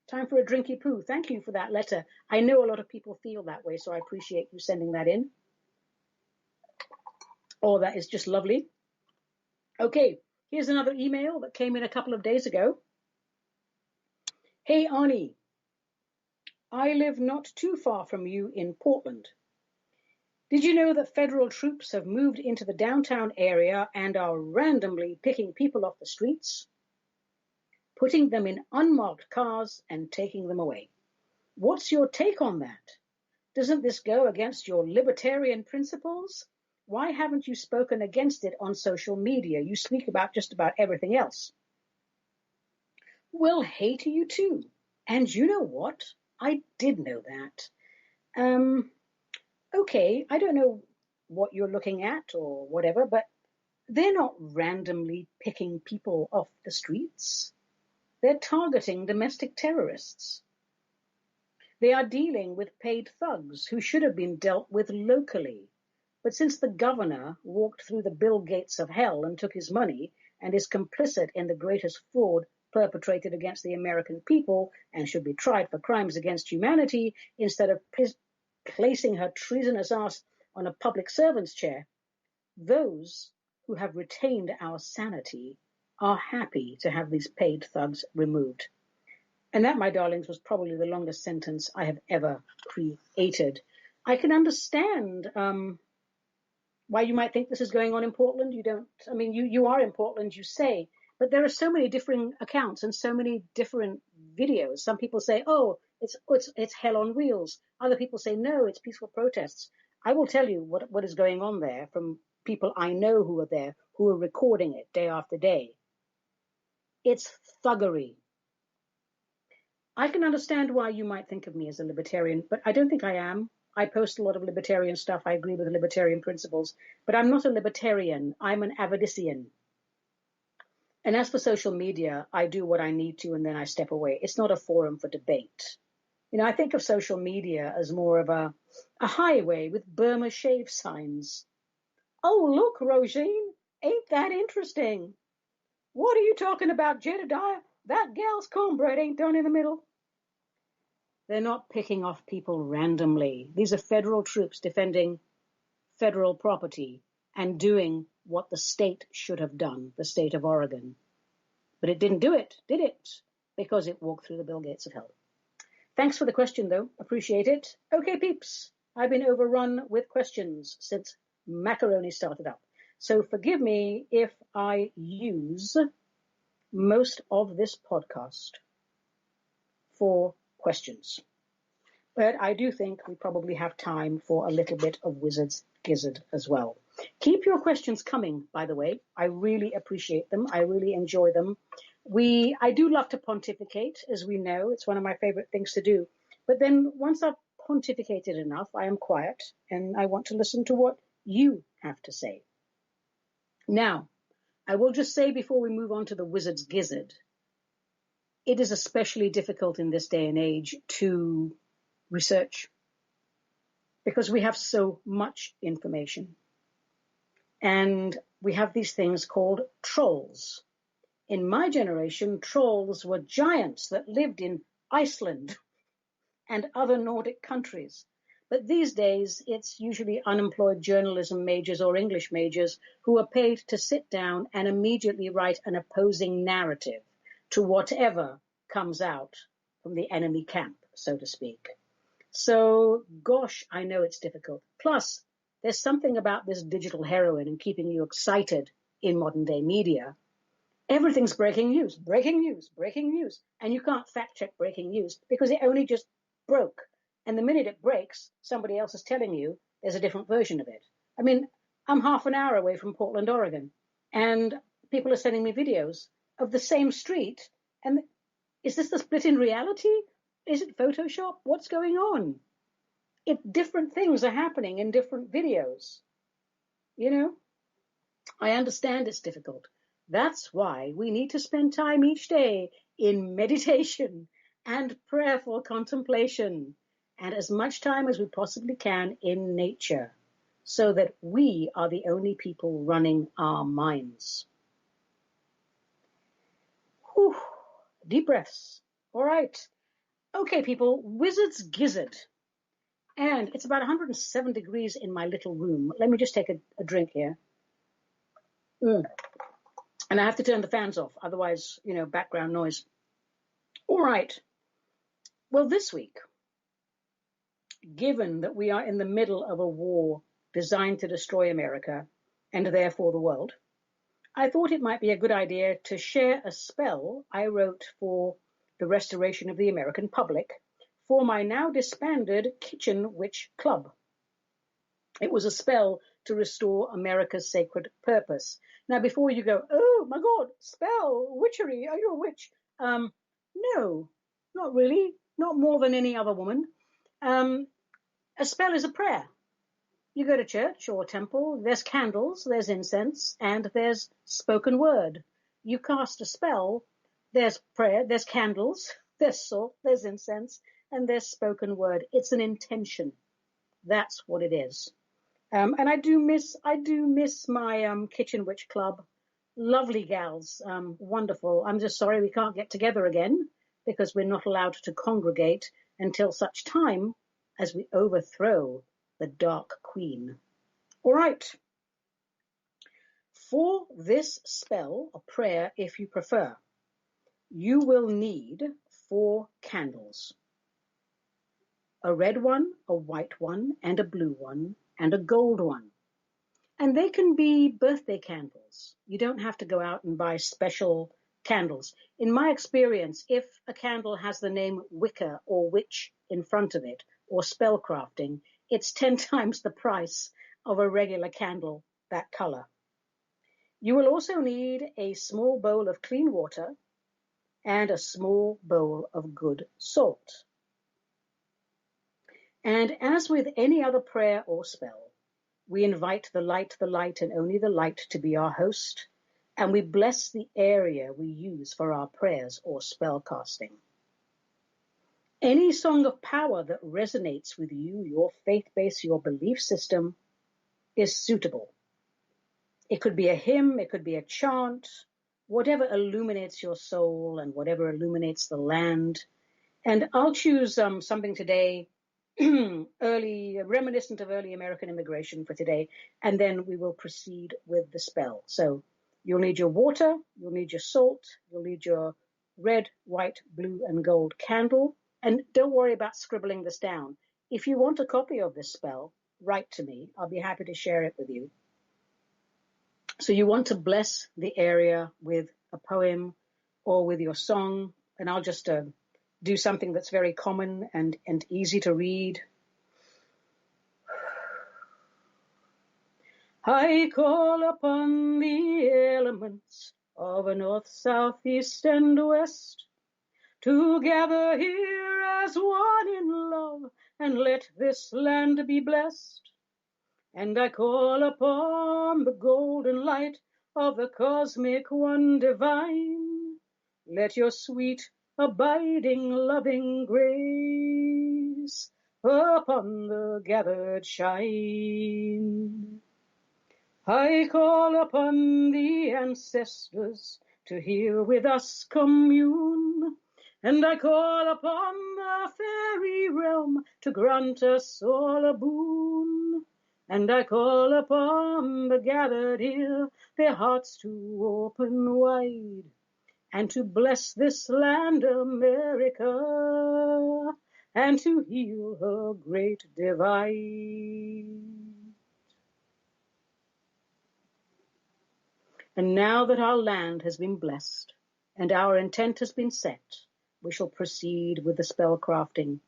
Time for a drinky poo. Thank you for that letter. I know a lot of people feel that way, so I appreciate you sending that in. Oh, that is just lovely. Okay, here's another email that came in a couple of days ago. Hey, Ani. I live not too far from you in Portland. Did you know that federal troops have moved into the downtown area and are randomly picking people off the streets, putting them in unmarked cars and taking them away? What's your take on that? Doesn't this go against your libertarian principles? Why haven't you spoken against it on social media? You speak about just about everything else. Well, hey to you too. And you know what? I did know that. Okay, I don't know what you're looking at or whatever, but they're not randomly picking people off the streets. They're targeting domestic terrorists. They are dealing with paid thugs who should have been dealt with locally. But since the governor walked through the Bill Gates of hell and took his money and is complicit in the greatest fraud perpetrated against the American people and should be tried for crimes against humanity instead of placing her treasonous ass on a public servant's chair, those who have retained our sanity are happy to have these paid thugs removed. And that, my darlings, was probably the longest sentence I have ever created. I can understand why you might think this is going on in Portland. You are in Portland, you say, but there are so many differing accounts and so many different videos. Some people say, oh, it's hell on wheels. Other people say, no, it's peaceful protests. I will tell you what is going on there from people I know who are there, who are recording it day after day. It's thuggery. I can understand why you might think of me as a libertarian, but I don't think I am. I post a lot of libertarian stuff. I agree with the libertarian principles, but I'm not a libertarian. I'm an Avedissian. And as for social media, I do what I need to, and then I step away. It's not a forum for debate. I think of social media as more of a highway with Burma shave signs. Oh, look, Rosine, ain't that interesting? What are you talking about, Jedediah? That gal's cornbread ain't done in the middle. They're not picking off people randomly. These are federal troops defending federal property and doing what the state should have done, the state of Oregon. But it didn't do it, did it? Because it walked through the Bill Gates of hell. Thanks for the question, though. Appreciate it. Okay, peeps. I've been overrun with questions since macaroni started up. So forgive me if I use most of this podcast for questions. But I do think we probably have time for a little bit of Wizard's Gizzard as well. Keep your questions coming, by the way. I really appreciate them. I really enjoy them. I do love to pontificate, as we know. It's one of my favorite things to do. But then once I've pontificated enough, I am quiet and I want to listen to what you have to say. Now, I will just say before we move on to the Wizard's Gizzard, it is especially difficult in this day and age to research because we have so much information. And we have these things called trolls. In my generation, trolls were giants that lived in Iceland and other Nordic countries. But these days, it's usually unemployed journalism majors or English majors who are paid to sit down and immediately write an opposing narrative to whatever comes out from the enemy camp, so to speak. So, gosh, I know it's difficult. Plus, there's something about this digital heroin and keeping you excited in modern day media. Everything's breaking news, breaking news, breaking news. And you can't fact check breaking news because it only just broke. And the minute it breaks, somebody else is telling you there's a different version of it. I mean, I'm half an hour away from Portland, Oregon, and people are sending me videos of the same street. And is this the split in reality? Is it Photoshop? What's going on? Different things are happening in different videos. I understand it's difficult. That's why we need to spend time each day in meditation and prayerful contemplation, and as much time as we possibly can in nature, so that we are the only people running our minds. Whew. Deep breaths. All right. Okay, people, Wizard's Gizzard. And it's about 107 degrees in my little room. Let me just take a drink here. And I have to turn the fans off, otherwise, background noise. All right. Well, this week, given that we are in the middle of a war designed to destroy America and therefore the world, I thought it might be a good idea to share a spell I wrote for the restoration of the American public for my now disbanded Kitchen Witch Club. It was a spell to restore America's sacred purpose. Now, before you go, oh my God, spell, witchery, are you a witch? No, not really, not more than any other woman. A spell is a prayer. You go to church or temple, there's candles, there's incense, and there's spoken word. You cast a spell, there's prayer, there's candles, there's salt, there's incense, and there's spoken word. It's an intention. That's what it is. And I do miss my Kitchen Witch Club. Lovely gals, wonderful. I'm just sorry we can't get together again because we're not allowed to congregate until such time as we overthrow the Dark Queen. All right. For this spell, or prayer if you prefer, you will need 4 candles. A red one, a white one, and a blue one, and a gold one. And they can be birthday candles. You don't have to go out and buy special candles. In my experience, if a candle has the name Wicca or witch in front of it, or spellcrafting, it's 10 times the price of a regular candle that color. You will also need a small bowl of clean water and a small bowl of good salt. And as with any other prayer or spell, we invite the light, and only the light to be our host, and we bless the area we use for our prayers or spell casting. Any song of power that resonates with you, your faith base, your belief system, is suitable. It could be a hymn, it could be a chant, whatever illuminates your soul and whatever illuminates the land. And I'll choose something today, reminiscent of early American immigration for today, and then we will proceed with the spell. So you'll need your water, you'll need your salt, you'll need your red, white, blue, and gold candle. And don't worry about scribbling this down. If you want a copy of this spell, write to me. I'll be happy to share it with you. So you want to bless the area with a poem or with your song, and I'll just do something that's very common and easy to read. I call upon the elements of a north, south, east, and west to gather here as one in love, and let this land be blessed. And I call upon the golden light of the cosmic one divine. Let your sweet, abiding, loving grace upon the gathered shine. I call upon the ancestors to here with us commune, and I call upon the fairy realm to grant us all a boon. And I call upon the gathered here, their hearts to open wide, and to bless this land, America, and to heal her great divide. And now that our land has been blessed, and our intent has been set, we shall proceed with the spell crafting.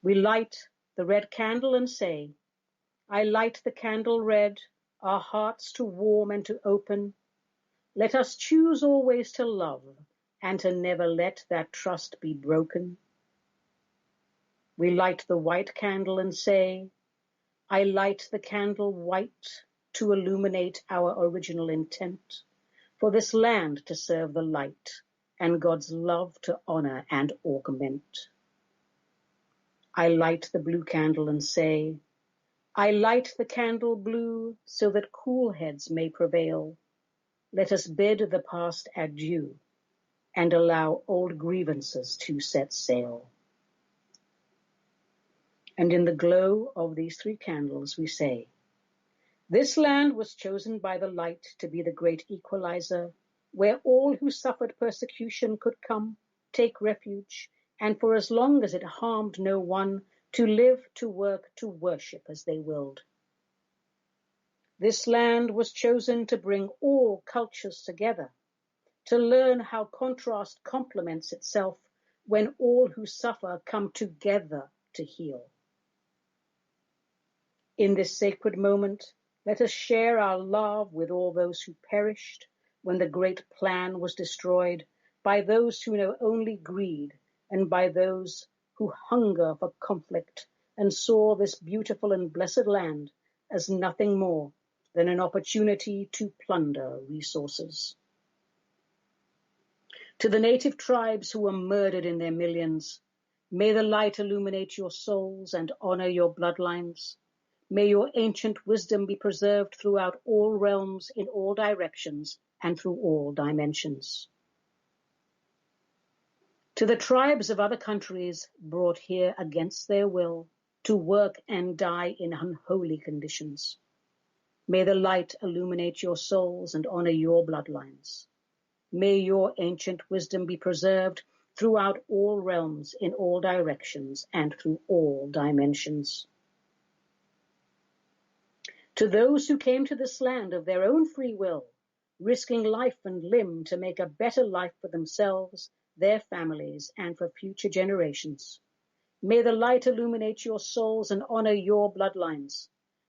We light the red candle and say, I light the candle red, our hearts to warm and to open. Let us choose always to love, and to never let that trust be broken. We light the white candle and say, I light the candle white to illuminate our original intent, for this land to serve the light, and God's love to honor and augment. I light the blue candle and say, I light the candle blue so that cool heads may prevail. Let us bid the past adieu and allow old grievances to set sail. And in the glow of these 3 candles we say, this land was chosen by the light to be the great equalizer, where all who suffered persecution could come, take refuge, and for as long as it harmed no one, to live, to work, to worship as they willed. This land was chosen to bring all cultures together, to learn how contrast complements itself when all who suffer come together to heal. In this sacred moment, let us share our love with all those who perished when the great plan was destroyed, by those who know only greed, and by those who hunger for conflict and saw this beautiful and blessed land as nothing more than an opportunity to plunder resources. To the native tribes who were murdered in their millions, may the light illuminate your souls and honor your bloodlines. May your ancient wisdom be preserved throughout all realms, in all directions, and through all dimensions. To the tribes of other countries brought here against their will to work and die in unholy conditions, may the light illuminate your souls and honor your bloodlines. May your ancient wisdom be preserved throughout all realms, in all directions, and through all dimensions. To those who came to this land of their own free will, risking life and limb to make a better life for themselves, their families, and for future generations, may the light illuminate your souls and honor your bloodlines.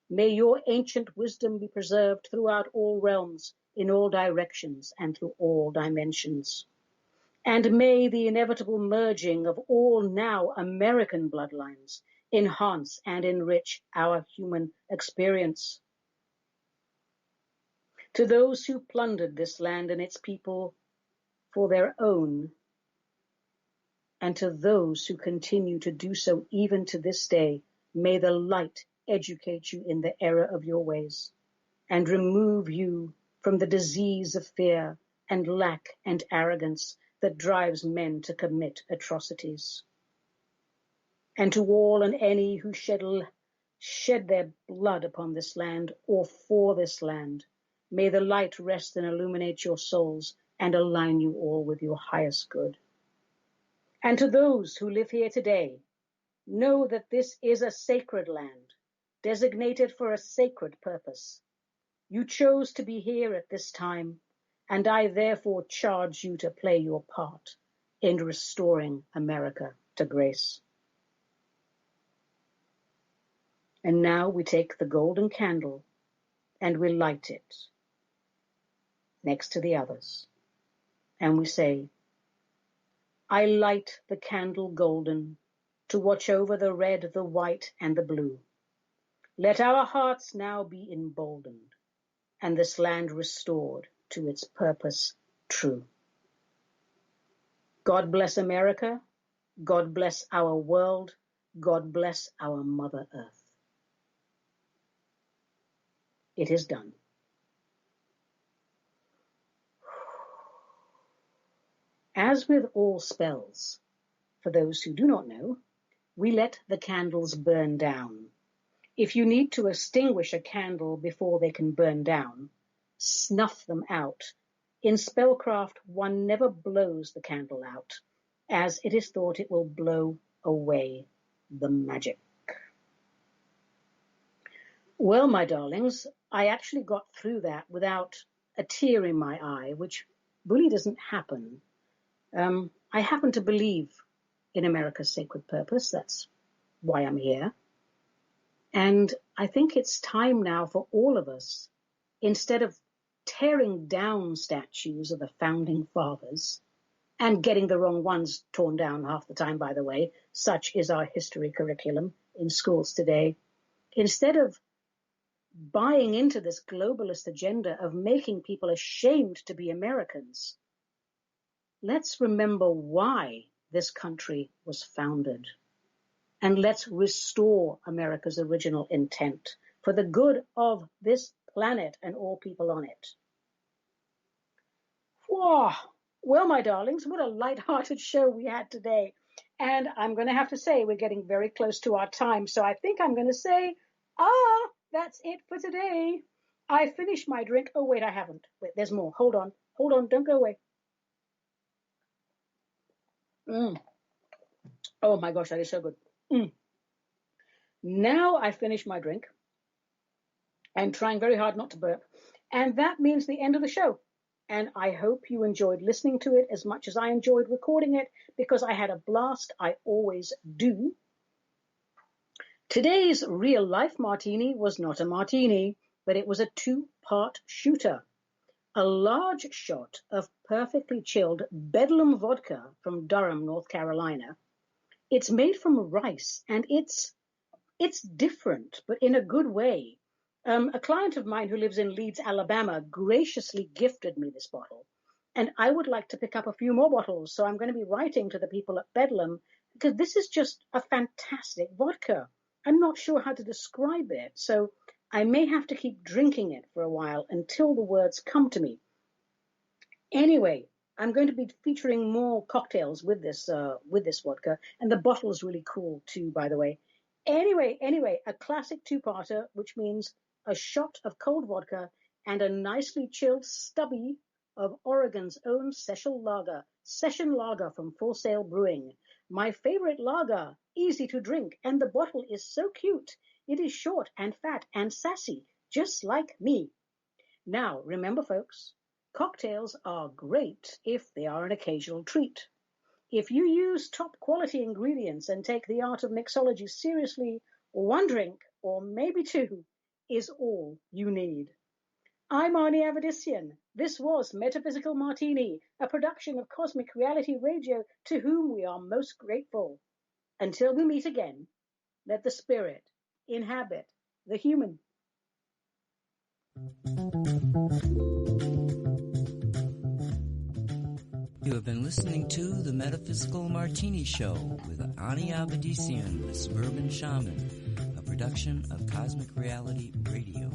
May your ancient wisdom be preserved throughout all realms, in all directions, and through all dimensions. And may the inevitable merging of all now American bloodlines enhance and enrich our human experience. To those who plundered this land and its people for their own, and to those who continue to do so even to this day, may the light educate you in the error of your ways, and remove you from the disease of fear and lack and arrogance that drives men to commit atrocities. And to all and any who shed their blood upon this land or for this land, may the light rest and illuminate your souls and align you all with your highest good. And to those who live here today, know that this is a sacred land, designated for a sacred purpose. You chose to be here at this time, and I therefore charge you to play your part in restoring America to grace. And now we take the golden candle and we light it next to the others. And we say, I light the candle golden to watch over the red, the white, and the blue. Let our hearts now be emboldened, and this land restored to its purpose true. God bless America. God bless our world. God bless our Mother Earth. It is done. As with all spells, for those who do not know, we let the candles burn down. If you need to extinguish a candle before they can burn down, snuff them out. In spellcraft, one never blows the candle out, as it is thought it will blow away the magic. Well, my darlings, I actually got through that without a tear in my eye, which really doesn't happen. I happen to believe in America's sacred purpose. That's why I'm here. And I think it's time now for all of us, instead of tearing down statues of the founding fathers and getting the wrong ones torn down half the time, by the way, such is our history curriculum in schools today, instead of buying into this globalist agenda of making people ashamed to be Americans, let's remember why this country was founded. And let's restore America's original intent for the good of this planet and all people on it. Whoa. Well, my darlings, what a light-hearted show we had today. And I'm going to have to say we're getting very close to our time. So I think I'm going to say, that's it for today. I finished my drink. Oh, wait, I haven't. Wait, there's more. Hold on. Don't go away. Oh, my gosh, that is so good. Now I finished my drink. I'm trying very hard not to burp. And that means the end of the show. And I hope you enjoyed listening to it as much as I enjoyed recording it, because I had a blast. I always do. Today's real-life martini was not a martini, but it was a two-part shooter. A large shot of perfectly chilled Bedlam vodka from Durham, North Carolina. It's made from rice, and it's different, but in a good way. A client of mine who lives in Leeds, Alabama, graciously gifted me this bottle, and I would like to pick up a few more bottles, so I'm going to be writing to the people at Bedlam, because this is just a fantastic vodka. I'm not sure how to describe it, so I may have to keep drinking it for a while until the words come to me. Anyway, I'm going to be featuring more cocktails with this vodka, and the bottle is really cool too, by the way. Anyway, a classic two-parter, which means a shot of cold vodka and a nicely chilled stubby of Oregon's own session lager from Full Sail Brewing. My favorite lager, easy to drink, and the bottle is so cute. It is short and fat and sassy, just like me. Now, remember, folks, cocktails are great if they are an occasional treat. If you use top quality ingredients and take the art of mixology seriously, one drink, or maybe two, is all you need. I'm Ani Avedissian. This was Metaphysical Martini, a production of Cosmic Reality Radio, to whom we are most grateful. Until we meet again, let the spirit inhabit the human. You have been listening to the Metaphysical Martini Show with Ani Avedissian, the Suburban Shaman, a production of Cosmic Reality Radio.